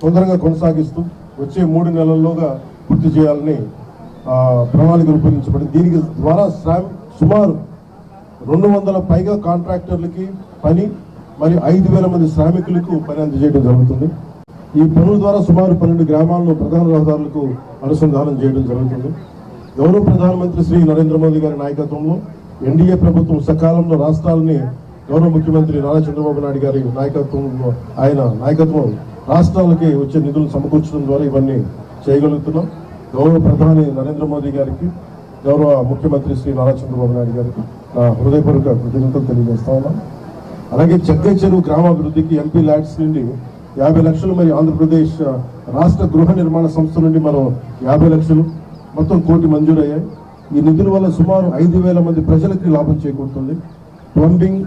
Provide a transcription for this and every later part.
తొందరగా కొనసాగిస్తూ వచ్చే 3 నెలల్లోగా పూర్తి చేయాలని ప్రణాళిక రూపొందించబడింది. దీనికి ద్వారా సుమారు 200 పైగా కాంట్రాక్టర్లకి పని మరియు 5,000 మంది శ్రామికులకు పని అందజేయడం జరుగుతుంది. ఈ పనుల ద్వారా సుమారు 12 గ్రామాలను ప్రధాన రహదారులకు అనుసంధానం చేయడం జరుగుతుంది. గౌరవ ప్రధానమంత్రి శ్రీ నరేంద్ర మోదీ గారి నాయకత్వంలో ఎన్డీఏ ప్రభుత్వం సకాలంలో రాష్ట్రాలని గౌరవ ముఖ్యమంత్రి నారా చంద్రబాబు నాయుడు గారి నాయకత్వం రాష్ట్రాలకి వచ్చే నిధులు సమకూర్చడం ద్వారా ఇవన్నీ చేయగలుగుతున్నాం. గౌరవ ప్రధాని నరేంద్ర మోదీ గారికి, గౌరవ ముఖ్యమంత్రి శ్రీ నారా చంద్రబాబు నాయుడు గారికి నా హృదయపూర్వక కృతజ్ఞతలు తెలియజేస్తా ఉన్నాం. అలాగే జగ్గయ్య చెరువు గ్రామాభివృద్ధికి ఎంపీ ల్యాడ్స్ నుండి 50 లక్షలు, మరియు ఆంధ్రప్రదేశ్ రాష్ట్ర గృహ నిర్మాణ సంస్థ నుండి మరో 50 లక్షలు, మొత్తం 1 కోటి మంజూరయ్యాయి. ఈ నిధుల వల్ల సుమారు 5,000 మంది ప్రజలకి లాభం చేకూరుతుంది. ప్లంబింగ్,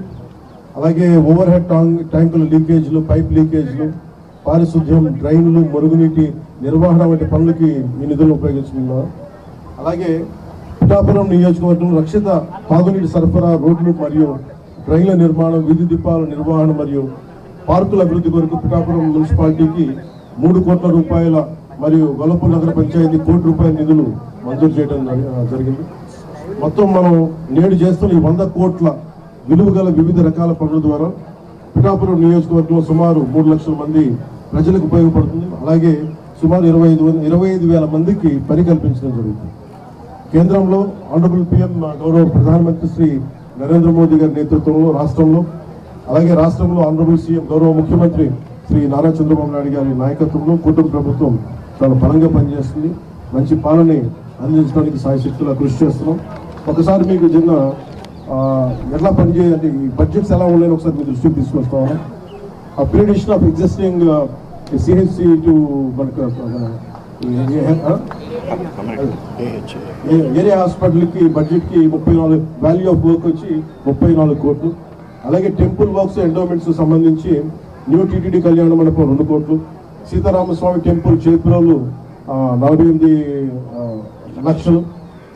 అలాగే ఓవర్ హెడ్ ట్యాంకుల లీకేజ్లు, పైప్ లీకేజ్లు, పారిశుద్ధ్యం, డ్రైన్లు, మురుగునీటి నిర్వహణ వంటి పనులకి ఈ నిధులను ఉపయోగించుకున్నారు. అలాగే పిఠాపురం నియోజకవర్గంలో రక్షిత తాగునీటి సరఫరా, రోడ్లు మరియు డ్రైన్ల నిర్మాణం, వీధి దీపాల నిర్వహణ మరియు పార్కుల అభివృద్ధి కొరకు పిఠాపురం మున్సిపాలిటీకి 3 కోట్ల రూపాయల మరియు గొల్లపూర్ నగర పంచాయతీ 1 కోటి రూపాయల నిధులు మంజూరు చేయడం జరిగింది. మొత్తం మనం నేడు చేస్తున్న ఈ 100 కోట్ల విలువ గల వివిధ రకాల పనుల ద్వారా పిఠాపురం నియోజకవర్గంలో సుమారు 3 లక్షల మంది ప్రజలకు ఉపయోగపడుతుంది. అలాగే సుమారు 25,000 మందికి పని కల్పించడం జరుగుతుంది. కేంద్రంలో ఆనరబుల్ PM గౌరవ ప్రధానమంత్రి శ్రీ నరేంద్ర మోదీ గారి నేతృత్వంలో అలాగే రాష్ట్రంలో ఆనరబుల్ CM గౌరవ ముఖ్యమంత్రి శ్రీ నారా చంద్రబాబు నాయుడు గారి నాయకత్వంలో కూటమి ప్రభుత్వం చాలా బలంగా పనిచేస్తుంది. మంచి పాలనని అందించడానికి సాయశక్తులా కృషి చేస్తున్నాం. ఒకసారి మీకు చిన్న ఎట్లా పనిచేయాలంటే ఈ బడ్జెట్స్ ఎలా ఉన్నాయని ఒకసారి మీ దృష్టికి తీసుకొస్తాము. Upgradation of existing CHC to area హాస్పిటల్కి బడ్జెట్కి 34, వాల్యూ ఆఫ్ వర్క్ వచ్చి 34 కోట్లు. అలాగే టెంపుల్ వర్క్స్, ఎండోమెంట్స్ సంబంధించి న్యూ టీటీడీ కళ్యాణ మండపం 2 కోట్లు, సీతారామస్వామి టెంపుల్ చేపురోలు 48 లక్షలు,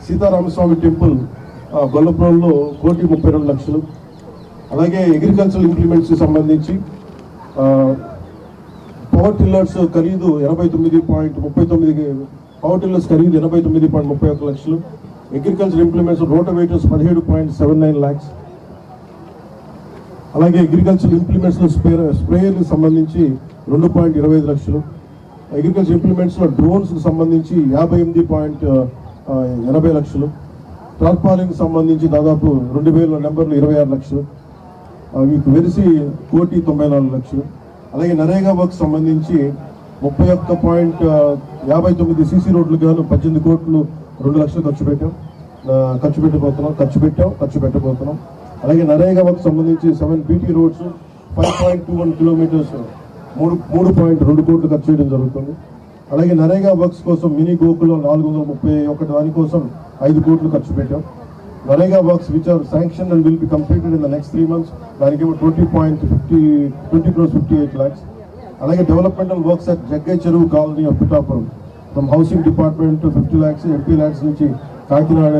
సీతారామస్వామి టెంపుల్ గొల్లపురంలో 1,32 లక్షలు. అలాగే అగ్రికల్చరల్ ఇంప్లిమెంట్స్ సంబంధించి పవర్ టిల్లర్స్ ఖరీదు 89.39, పవర్ టిల్లర్స్ ఖరీదు 89.31 లక్షలు. Agriculture implements rotavators 17.79 lakhs. అలాగే అగ్రికల్చర్ ఇంప్లిమెంట్స్లో స్ప్రేయర్లకు సంబంధించి 2.25 లక్షలు. అగ్రికల్చర్ ఇంప్లిమెంట్స్లో డ్రోన్స్కి సంబంధించి 58.80 లక్షలు. టార్పాలిన్కి సంబంధించి దాదాపు 2,000 నెంబర్లు 26 లక్షలు. వెరిసి 1,94 లక్షలు. అలాగే నరేగా వర్క్ సంబంధించి 31.59 CC రోడ్లకు గాను 18 కోట్లు 2 లక్షలు ఖర్చు పెట్టబోతున్నాం. అలాగే నరేగా వర్క్ సంబంధించి 7 PT రోడ్స్ 5.21 కిలోమీటర్స్ 3.2 కోట్లు ఖర్చు చేయడం జరుగుతుంది. అలాగే నరేగా వర్క్స్ కోసం మినీ గోకులో 431 దానికోసం 5 కోట్లు ఖర్చు పెట్టాం. NREGA works which are sanction and will be completed in the next 3 months, దానికేమో 20.58 lakhs. అలాగే డెవలప్మెంటల్ వర్క్స్ అట్ జగ్గయ్య చెరువు colony of Pithapuram from housing department 50 lakhs, MP lakhs నుంచి కాకినాడ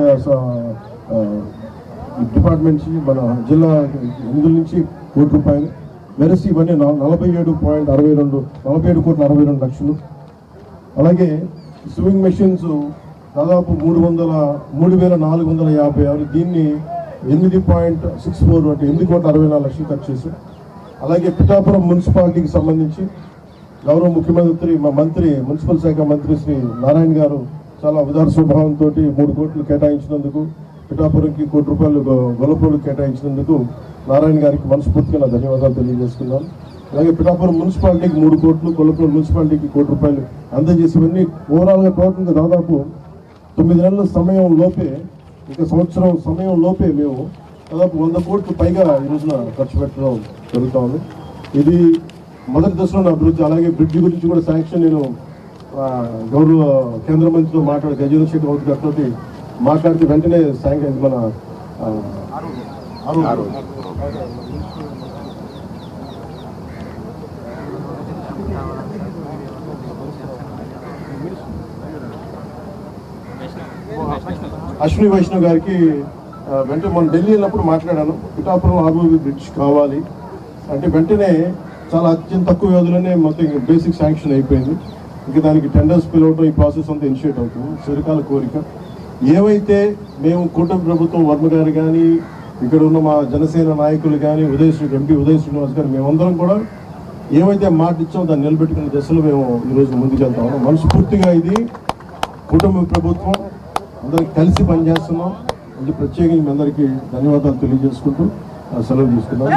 డిపార్ట్మెంట్ నుంచి మన జిల్లా నిధుల నుంచి 1 కోటి రూపాయలు. వెరసి ఇవన్నీ 47 కోట్ల 62 లక్షలు. అలాగే స్వింగ్ మెషిన్స్ దాదాపు 3,450. దీన్ని 8.64 అంటే 8 కోట్ల 64 లక్షలు ఖర్చు చేశాం. అలాగే పిఠాపురం మున్సిపాలిటీకి సంబంధించి గౌరవ ముఖ్యమంత్రి మున్సిపల్ శాఖ మంత్రి శ్రీ నారాయణ గారు చాలా ఉదార స్వభావంతో 3 కోట్లు కేటాయించినందుకు, పిఠాపురంకి 1 కోటి రూపాయలు గొల్లపూర్కి కేటాయించినందుకు నారాయణ గారికి మనస్ఫూర్తిగా నా ధన్యవాదాలు తెలియజేస్తున్నాను. అలాగే పిఠాపురం మున్సిపాలిటీకి 3 కోట్లు, గొల్లపూర్ మున్సిపాలిటీకి 1 కోటి రూపాయలు అందజేసివన్నీ ఓవరాల్గా టోటల్గా దాదాపు 9 నెలల సమయం లోపే, సంవత్సరం సమయం లోపే మేము దాదాపు 100 కోట్లు పైగా ఈ రోజున ఖర్చు పెట్టడం జరుగుతూ ఉంది. ఇది మొదటి దశలో అభివృద్ధి. అలాగే బ్రిడ్జ్ గురించి కూడా శాంక్షన్ నేను గౌరవ కేంద్ర మంత్రితో గజేంద్ర శేఖర్ గౌడ్ గారితో మాట్లాడితే వెంటనే శాంక్షన్ మన అశ్విని వైష్ణవ్ గారికి వెంటనే మనం ఢిల్లీ వెళ్ళినప్పుడు మాట్లాడాను. పిఠాపురం ఆర్ఓబి బ్రిడ్జ్ కావాలి అంటే వెంటనే చాలా అత్యంత తక్కువ వ్యవధిలోనే మొత్తం బేసిక్ శాంక్షన్ అయిపోయింది. ఇంకా దానికి టెండర్స్ పిలవడం ఈ ప్రాసెస్ అంతా ఇనిషియేట్ అవుతుంది. చిరకాల కోరిక ఏవైతే మేము కూటమి ప్రభుత్వం వర్మ గారు కానీ ఇక్కడ ఉన్న మా జనసేన నాయకులు కానీ ఎంపీ ఉదయ్ శ్రీనివాస్ గారు మేమందరం కూడా ఏవైతే మాట ఇచ్చామో దాన్ని నిలబెట్టుకునే దశలో మేము ఈరోజు ముందుకెళ్తా ఉన్నాం. మనస్ఫూర్తిగా ఇది కుటుంబ ప్రభుత్వం అందరికి కలిసి పనిచేస్తున్నాం. అందుకు ప్రత్యేకంగా మీ అందరికీ ధన్యవాదాలు తెలియజేసుకుంటూ సెలవు తీసుకున్నాం.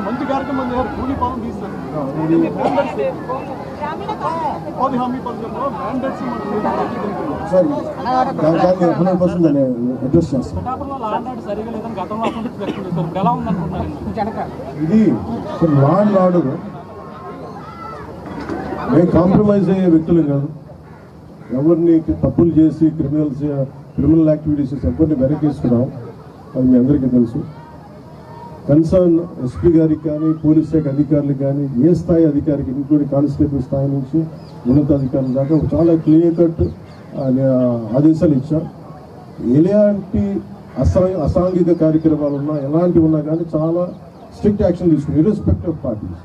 మంచి కార్యక్రమం కూలీ పాలన తీస్తారు. ఇది లా అండ్ ఆర్డర్ మేము కాంప్రమైజ్ అయ్యే వ్యక్తులు కాదు. ఎవరిని తప్పులు చేసి క్రిమినల్ యాక్టివిటీస్ ఎవరిని వెనకేసుకున్నాం అది మీ అందరికీ తెలుసు. కన్సర్న్ ఎస్పీ గారికి కానీ పోలీస్ శాఖ అధికారులకు కానీ ఏ స్థాయి అధికారికి ఇంక్లూడింగ్ కానిస్టేబుల్ స్థాయి నుంచి ఉన్నతాధికారుల దాకా చాలా క్లియర్ కట్ ఆదేశాలు ఇచ్చాం. ఎలాంటి అసాంఘిక కార్యక్రమాలు ఉన్నా ఎలాంటివి ఉన్నా కానీ చాలా స్ట్రిక్ట్ యాక్షన్ తీసుకుని ఇర్రెస్పెక్టివ్ ఆఫ్ పార్టీస్